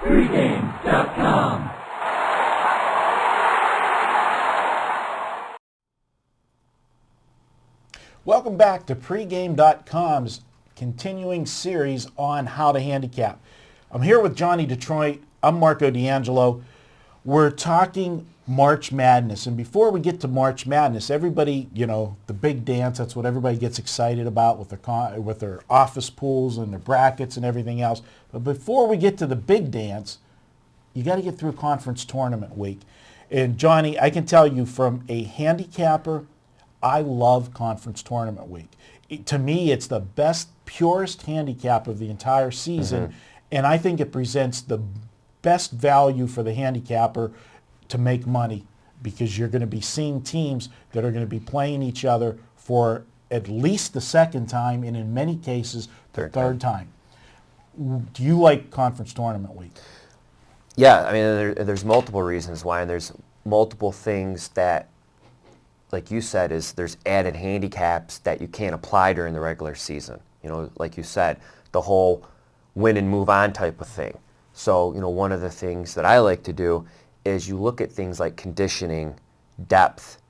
Pregame.com. Welcome back to Pregame.com's continuing series on how to handicap. I'm here with Johnny Detroit. I'm Marco D'Angelo. We're talking March Madness. And before we get to March Madness, everybody, the big dance, that's what everybody gets excited about with their office pools and their brackets and everything else. But before we get to the big dance, you got to get through conference tournament week. And Johnny, I can tell you from a handicapper, I love conference tournament week. To me, it's the best, purest handicap of the entire season. And I think it presents the best value for the handicapper to make money, because you're going to be seeing teams that are going to be playing each other for at least the second time, and in many cases, the third time. Do you like conference tournament week? Yeah, I mean, there's multiple reasons why, and there's multiple things that, like you said, there's added handicaps that you can't apply during the regular season. Like you said, the whole win and move on type of thing. So, one of the things that I like to do is you look at things like conditioning, depth,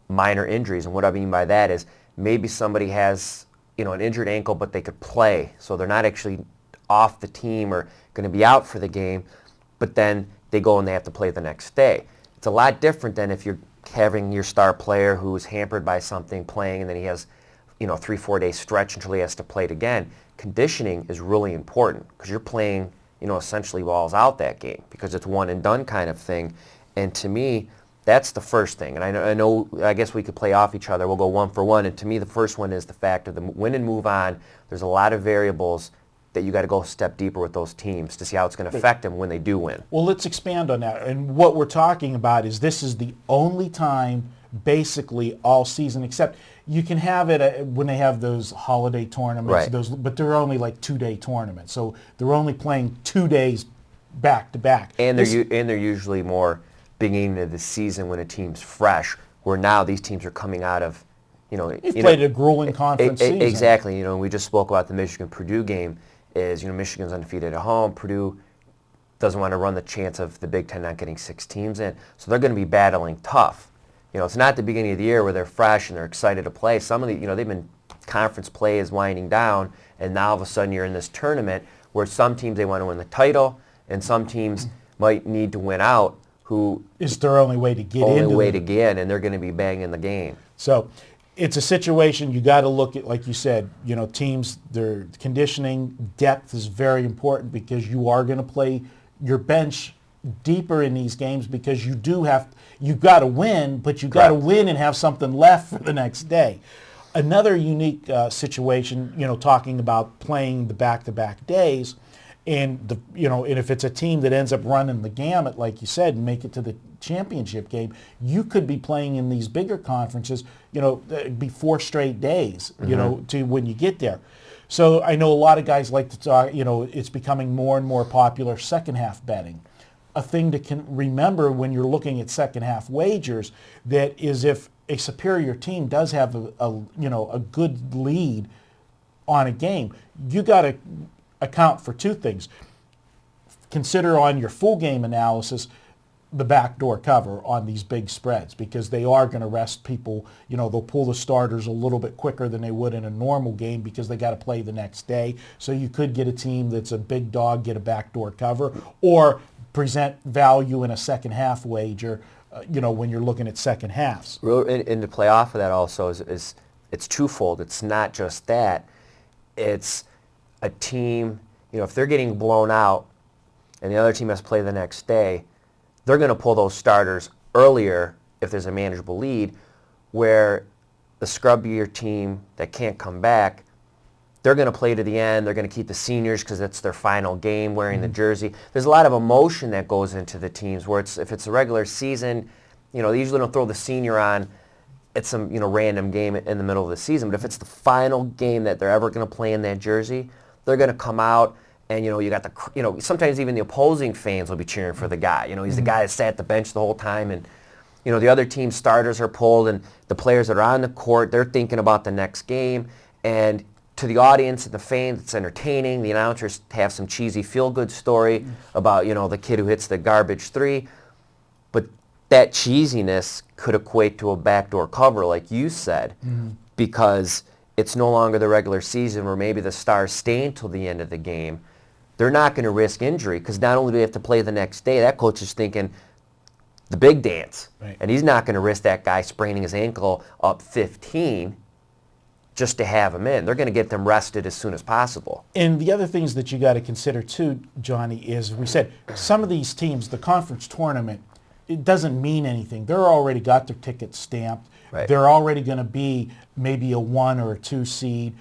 minor injuries. And what I mean by that is maybe somebody has, an injured ankle, but they could play. So they're not actually off the team or going to be out for the game, but then they go and they have to play the next day. It's a lot different than if you're having your star player who's hampered by something playing, and then he has, 3-4 day stretch until he has to play it again. Conditioning is really important because you're playing, essentially balls out that game, because it's one and done kind of thing. And to me, that's the first thing. And I guess we could play off each other. We'll go one for one. And to me, the first one is the fact of the win and move on. There's a lot of variables that you got to go a step deeper with those teams to see how it's going to affect them when they do win. Well, let's expand on that. And what we're talking about is this is the only time basically all season, except you can have it when they have those holiday tournaments, right. But they're only like 2-day tournaments. So they're only playing 2 days back to back. And they're usually more beginning of the season when a team's fresh, where now these teams are coming out of, You've played a grueling conference season. Exactly. We just spoke about the Michigan-Purdue game. Michigan's undefeated at home. Purdue doesn't want to run the chance of the Big Ten not getting 6 teams in. So they're going to be battling tough. It's not the beginning of the year where they're fresh and they're excited to play. Some of the, they've been, conference play is winding down, and now all of a sudden you're in this tournament where some teams, they want to win the title, and some teams might need to win out, who is their only way to get in, and they're going to be banging the game. So it's a situation you got to look at, like you said, teams, their conditioning, depth is very important, because you are going to play your bench deeper in these games, because you got to win, but you got to win and have something left for the next day. Another unique situation, talking about playing the back-to-back days, and and if it's a team that ends up running the gamut, like you said, and make it to the championship game, you could be playing in these bigger conferences, be 4 straight days, to when you get there. So I know a lot of guys like to talk, it's becoming more and more popular, second half betting. A thing to remember when you're looking at second half wagers, that is, if a superior team does have a good lead on a game, you got to account for 2 things. Consider on your full game analysis the backdoor cover on these big spreads, because they are going to rest people. They'll pull the starters a little bit quicker than they would in a normal game, because they got to play the next day. So you could get a team that's a big dog get a backdoor cover, or present value in a second half wager, when you're looking at second halves. And to play off of that also is it's twofold. It's not just that. It's a team, if they're getting blown out and the other team has to play the next day, they're going to pull those starters earlier if there's a manageable lead, where the scrubbier team that can't come back, they're going to play to the end. They're going to keep the seniors because it's their final game wearing the jersey. There's a lot of emotion that goes into the teams, where if it's a regular season, they usually don't throw the senior on at some random game in the middle of the season. But if it's the final game that they're ever going to play in that jersey, they're going to come out, and you got the sometimes even the opposing fans will be cheering for the guy. He's the guy that sat at the bench the whole time, and the other team's starters are pulled, and the players that are on the court, they're thinking about the next game, and to the audience and the fans, it's entertaining. The announcers have some cheesy feel-good story about, the kid who hits the garbage three. But that cheesiness could equate to a backdoor cover, like you said, because it's no longer the regular season where maybe the stars stay until the end of the game. They're not going to risk injury because not only do they have to play the next day, that coach is thinking the big dance. Right. And he's not going to risk that guy spraining his ankle up 15 just to have him in. They're going to get them rested as soon as possible. And the other things that you got to consider too, Johnny, is we said some of these teams, the conference tournament, it doesn't mean anything. They're already got their tickets stamped. Right. They're already going to be maybe a 1 or a 2 seed.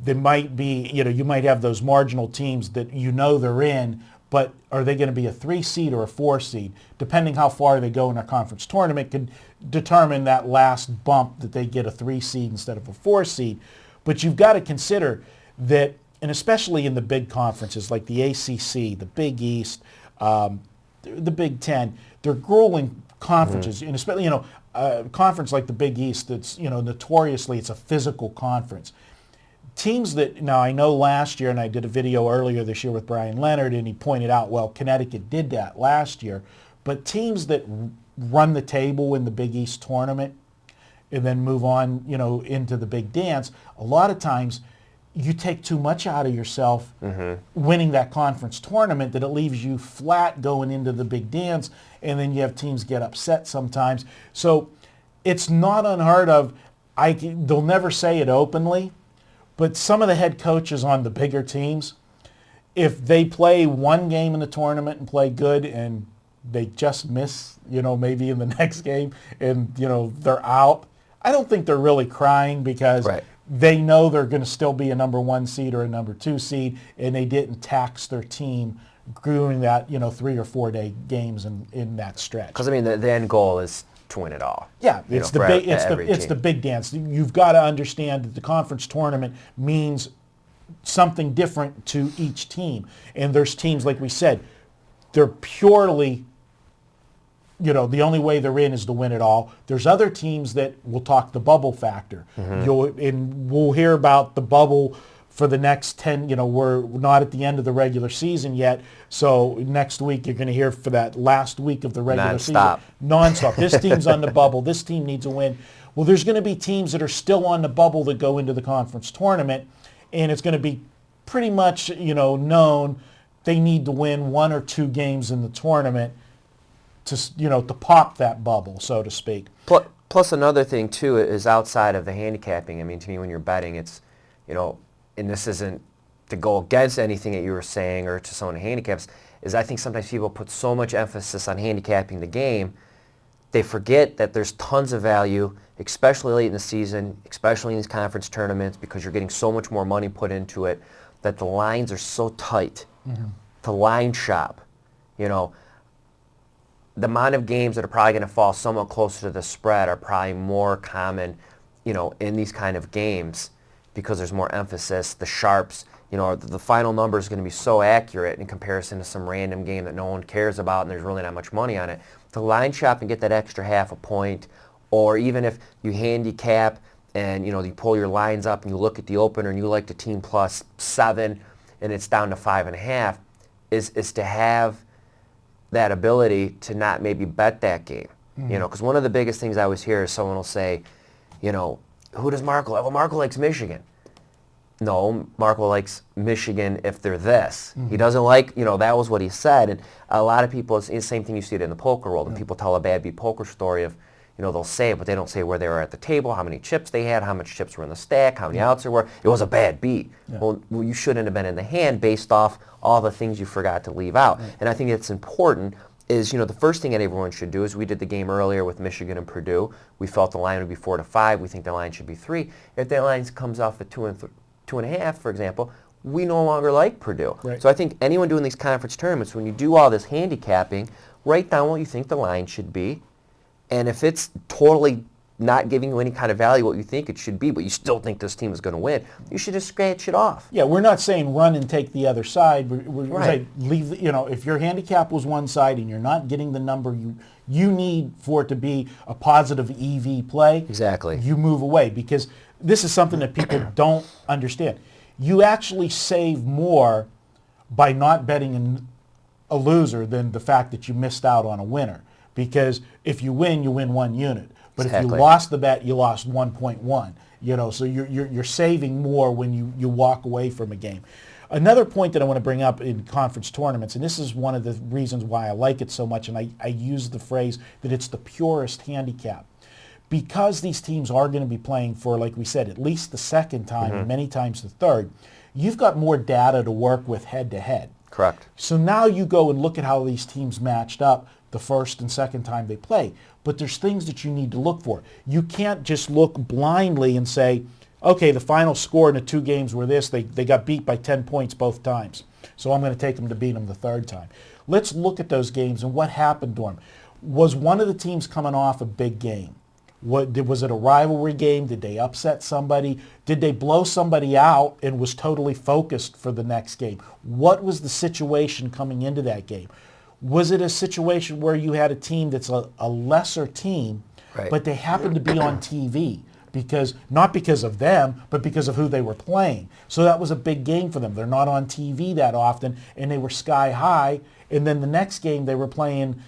There might be, you might have those marginal teams that they're in, but are they going to be a 3 seed or a 4 seed? Depending how far they go in our conference tournament could determine that last bump that they get a 3 seed instead of a 4 seed. But you've got to consider that, and especially in the big conferences like the ACC, the Big East, the Big Ten, they're grueling conferences, and especially, a conference like the Big East that's, notoriously it's a physical conference. Teams that, now I know last year, and I did a video earlier this year with Brian Leonard, and he pointed out, well, Connecticut did that last year, but teams that run the table in the Big East tournament and then move on, into the big dance, a lot of times you take too much out of yourself winning that conference tournament that it leaves you flat going into the big dance, and then you have teams get upset sometimes. So it's not unheard of. They'll never say it openly, but some of the head coaches on the bigger teams, if they play one game in the tournament and play good and they just miss, maybe in the next game and, they're out, I don't think they're really crying because they know they're going to still be a number 1 seed or a number 2 seed, and they didn't tax their team doing that, 3 or 4 day games in that stretch. Because, the end goal is to win it all. Yeah, it's the big dance. You've got to understand that the conference tournament means something different to each team. And there's teams, like we said, they're purely, the only way they're in is to win it all. There's other teams that will talk the bubble factor. And we'll hear about the bubble for the next 10, we're not at the end of the regular season yet. So next week you're going to hear for that last week of the regular season. Non-stop. This team's on the bubble. This team needs a win. Well, there's going to be teams that are still on the bubble that go into the conference tournament, and it's going to be pretty much, known they need to win 1 or 2 games in the tournament to pop that bubble, so to speak. Plus another thing, too, is outside of the handicapping. To me, when you're betting, it's, and this isn't to go against anything that you were saying or to someone who handicaps, is I think sometimes people put so much emphasis on handicapping the game, they forget that there's tons of value, especially late in the season, especially in these conference tournaments, because you're getting so much more money put into it, that the lines are so tight to line shop. The amount of games that are probably going to fall somewhat closer to the spread are probably more common, in these kind of games, because there's more emphasis. The sharps, the final number is going to be so accurate in comparison to some random game that no one cares about and there's really not much money on it. To line shop and get that extra half a point, or even if you handicap and you pull your lines up and you look at the opener and you like the team plus 7 and it's down to 5.5, is to have that ability to not maybe bet that game. Because one of the biggest things I always hear is someone will say, who does Marco like? Well, Marco likes Michigan. No, Marco likes Michigan if they're this. He doesn't like, that was what he said. And a lot of people, it's the same thing you see it in the poker world. And people tell a bad beat poker story of, they'll say it, but they don't say where they were at the table, how many chips they had, how much chips were in the stack, how many outs there were. It was a bad beat. Well, you shouldn't have been in the hand based off all the things you forgot to leave out. And I think it's important is, the first thing that everyone should do is we did the game earlier with Michigan and Purdue. We felt the line would be 4-5. We think the line should be 3. If that line comes off at 2.5, for example, we no longer like Purdue. So I think anyone doing these conference tournaments, when you do all this handicapping, write down what you think the line should be. And if it's totally not giving you any kind of value what you think it should be, but you still think this team is going to win, you should just scratch it off. Yeah, we're not saying run and take the other side. We're saying leave. If your handicap was one side and you're not getting the number you need for it to be a positive EV play, exactly, you move away, because this is something that people don't understand. You actually save more by not betting a loser than the fact that you missed out on a winner. Because if you win 1 unit. But if you lost the bet, you lost 1.1. So you're saving more when you walk away from a game. Another point that I want to bring up in conference tournaments, and this is one of the reasons why I like it so much, and I use the phrase that it's the purest handicap. Because these teams are going to be playing for, like we said, at least the second time, and many times the third, you've got more data to work with head-to-head. Correct. So now you go and look at how these teams matched up the first and second time they play. But there's things that you need to look for. You can't just look blindly and say, okay, the final score in the 2 games were this. They got beat by 10 points both times. So I'm going to take them to beat them the third time. Let's look at those games and what happened to them. Was one of the teams coming off a big game? Was it a rivalry game? Did they upset somebody? Did they blow somebody out and was totally focused for the next game? What was the situation coming into that game? Was it a situation where you had a team that's a lesser team, but they happened to be on TV? Not because of them, but because of who they were playing. So that was a big game for them. They're not on TV that often, and they were sky high. And then the next game they were playing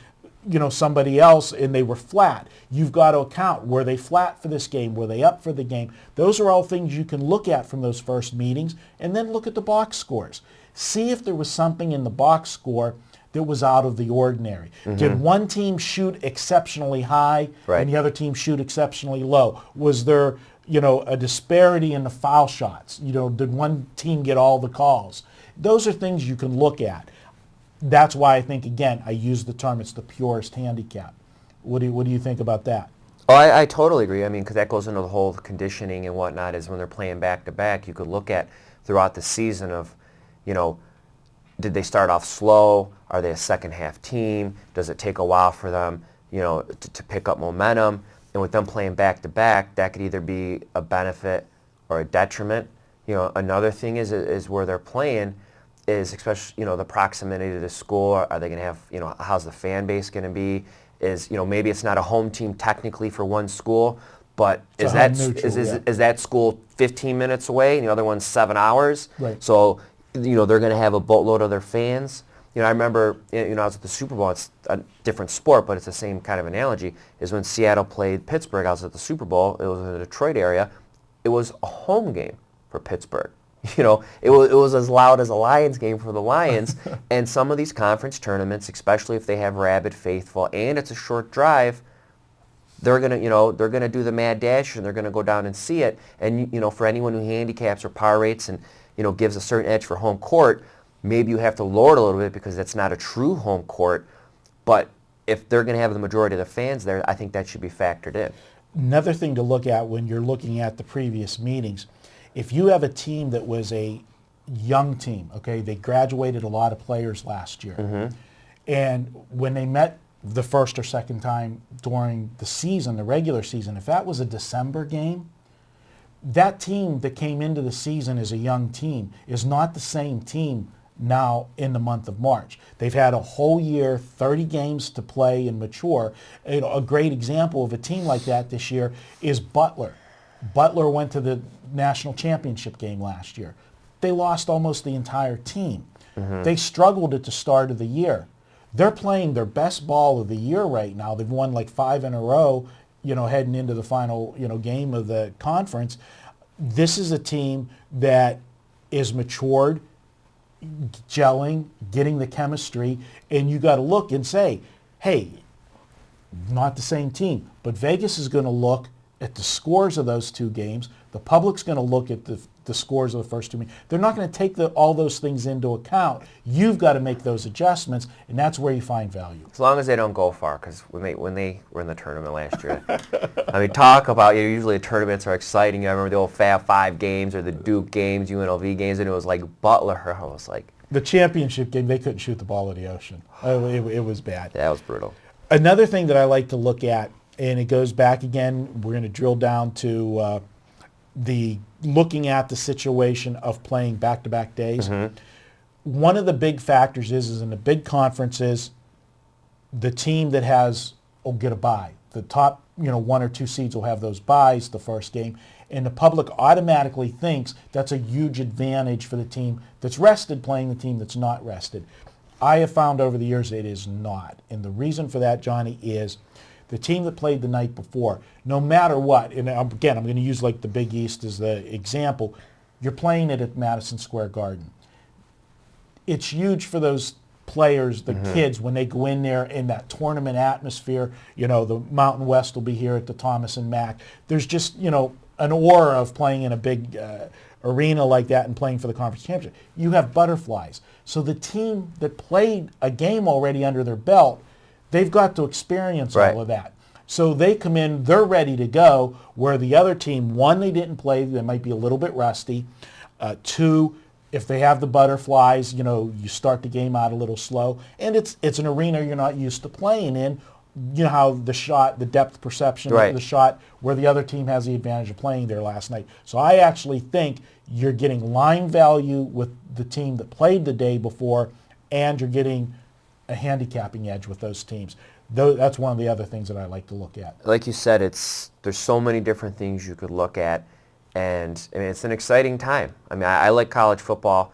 somebody else, and they were flat. You've got to account, were they flat for this game? Were they up for the game? Those are all things you can look at from those first meetings, and then look at the box scores. See if there was something in the box score that was out of the ordinary. Did one team shoot exceptionally high and the other team shoot exceptionally low? Was there, a disparity in the foul shots? Did one team get all the calls? Those are things you can look at. That's why I think, again, I use the term, it's the purest handicap. What do you think about that? Oh, I totally agree. I mean, because that goes into the whole conditioning and whatnot, is when they're playing back-to-back, you could look at throughout the season of, did they start off slow? Are they a second-half team? Does it take a while for them, to pick up momentum? And with them playing back-to-back, that could either be a benefit or a detriment. Another thing is where they're playing is, especially, the proximity to the school. Are they going to have, how's the fan base going to be? Is, maybe it's not a home team technically for one school, but is that school 15 minutes away and the other one's 7 hours? Right. So, they're going to have a boatload of their fans. I remember, I was at the Super Bowl. It's a different sport, but it's the same kind of analogy, is when Seattle played Pittsburgh. I was at the Super Bowl. It was in the Detroit area. It was a home game for Pittsburgh. It was as loud as a Lions game for the Lions. And some of these conference tournaments, especially if they have rabid faithful and it's a short drive, they're gonna do the mad dash and they're gonna go down and see it. And for anyone who handicaps or power rates and gives a certain edge for home court, maybe you have to lower it a little bit because that's not a true home court. But if they're going to have the majority of the fans there, I think that should be factored in. Another thing to look at when you're looking at the previous meetings, if you have a team that was a young team, okay, they graduated a lot of players last year, and when they met the first or second time during the season, the regular season, if that was a December game, that team that came into the season as a young team is not the same team now in the month of March. They've had a whole year, 30 games to play and mature. A great example of a team like that this year is Butler. Butler went to the national championship game last year. They lost almost the entire team. They struggled at the start of the year. They're playing their best ball of the year right now. They've won like 5 in a row, heading into the final, game of the conference. This is a team that is matured, gelling, getting the chemistry, and you got to look and say, hey, not the same team, but Vegas is going to look at the scores of those 2 games. The public's going to look at the scores of the first 2 meetings. They're not going to take all those things into account. You've got to make those adjustments, and that's where you find value. As long as they don't go far, because when they were in the tournament last year, I mean, talk about, usually the tournaments are exciting. I remember the old Fab 5 games or the Duke games, UNLV games, and it was like Butler. I was like... The championship game, they couldn't shoot the ball in the ocean. It was bad. That was brutal. Another thing that I like to look at, and it goes back again, we're going to drill down to the looking at the situation of playing back-to-back days. One of the big factors is in the big conferences, the team that will get a bye. The top one or two seeds will have those buys the first game, and the public automatically thinks that's a huge advantage for the team that's rested playing the team that's not rested. I have found over the years it is not. And the reason for that, Johnny, is the team that played the night before, no matter what, and again, I'm going to use like the Big East as the example, you're playing it at Madison Square Garden. It's huge for those players, the kids, when they go in there in that tournament atmosphere. The Mountain West will be here at the Thomas and Mack. There's just, an aura of playing in a big arena like that and playing for the conference championship. You have butterflies. So the team that played a game already under their belt, they've got to experience all of that. So they come in, they're ready to go, where the other team, one, they didn't play, they might be a little bit rusty. Two, if they have the butterflies, you start the game out a little slow. And it's an arena you're not used to playing in. You know how the depth perception of the shot, where the other team has the advantage of playing there last night. So I actually think you're getting line value with the team that played the day before, and you're getting a handicapping edge with those teams. That's one of the other things that I like to look at. Like you said, there's so many different things you could look at, and it's an exciting time. I like college football.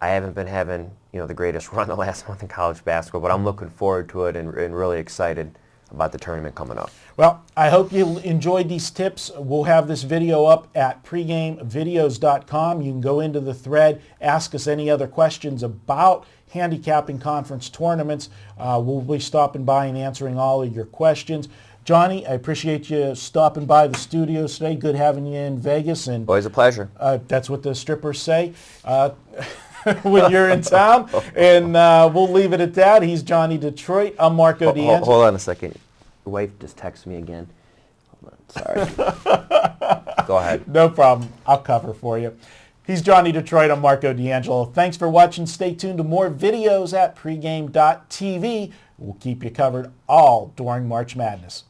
I haven't been having the greatest run the last month in college basketball, but I'm looking forward to it and really excited about the tournament coming up. Well, I hope you enjoyed these tips. We'll have this video up at pregamevideos.com. You can go into the thread, ask us any other questions about handicapping conference tournaments. We'll be stopping by and answering all of your questions. Johnny, I appreciate you stopping by the studios today. Good having you in Vegas. And always a pleasure. That's what the strippers say when you're in town. And we'll leave it at that. He's Johnny Detroit. I'm Marco D'Angelo. Hold on a second. Your wife just texted me again. Hold on. Sorry. Go ahead. No problem. I'll cover for you. He's Johnny Detroit. I'm Marco D'Angelo. Thanks for watching. Stay tuned to more videos at pregame.tv. We'll keep you covered all during March Madness.